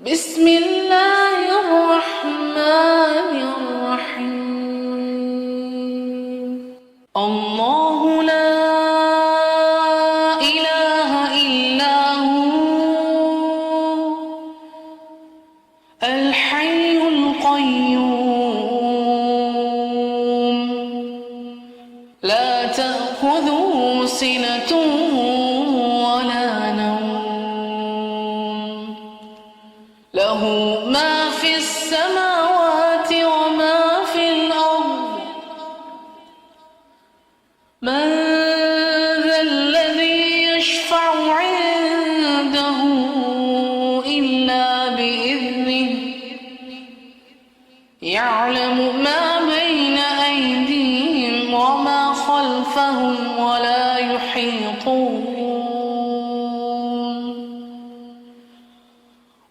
بسم الله الرحمن الرحيم الله لا إله إلا هو الحي القيوم لا تأخذه سنة ولا نوم له ما في السماوات وما في الأرض من ذا الذي يشفع عنده إلا بإذنه يعلم ما بين أيديهم وما خلفهم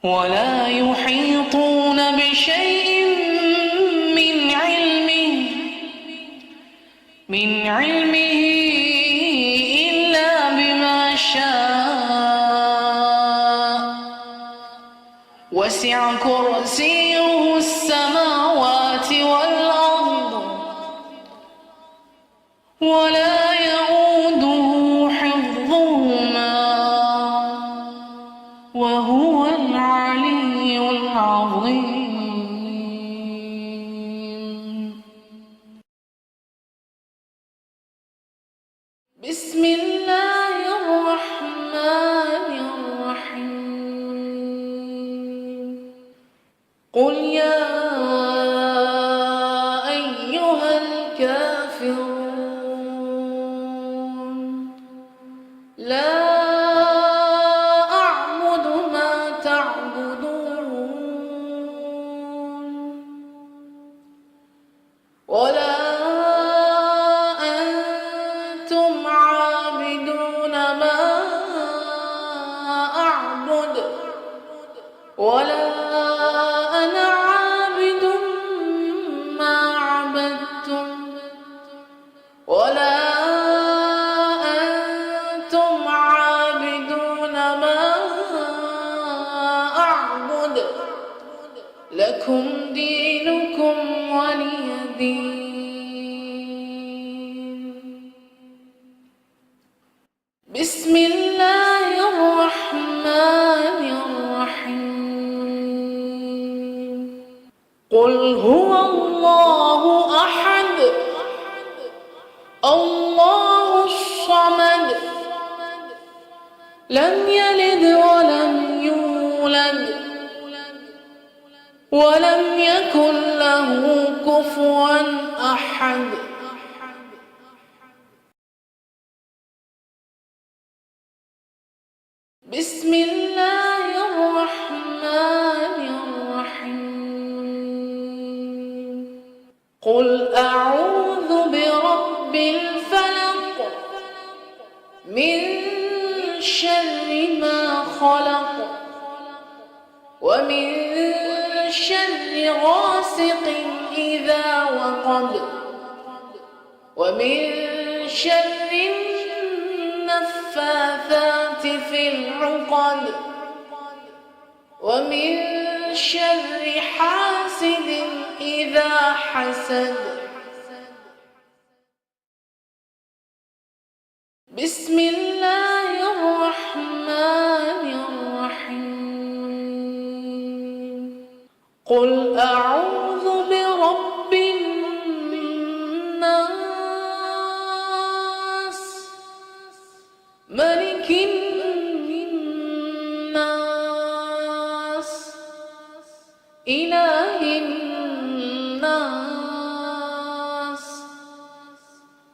ولا يحيطون بشيء من علمه إلا بما شاء وسع كرسيه السماوات والأرض ولا يؤوده حفظهما وهو العلي العظيم بسم الله الرحمن الرحيم قل يا أيها الكافرون لا أعبد ما تعبدون ولا أنتم عابدون ما أعبد ولا أنا عابد ما عبدتم ولا أنتم عابدون ما أعبد لكم دينكم ولي دين بسم الله الرحمن الرحيم قل هو الله أحد الله الصمد لم يلد ولم يولد ولم يكن له كفوا أحد بسم الله الرحمن الرحيم قل أعوذ برب الفلق من شر ما خلق ومن شر غاسق إذا وقب ومن شر النفاثات في العقد ومن شر حاسد إذا حسد بسم الله الرحمن الرحيم قل أعوذ برب الناس ملك الناس إله الناس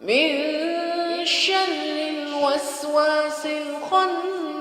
من شر الوسواس الخناس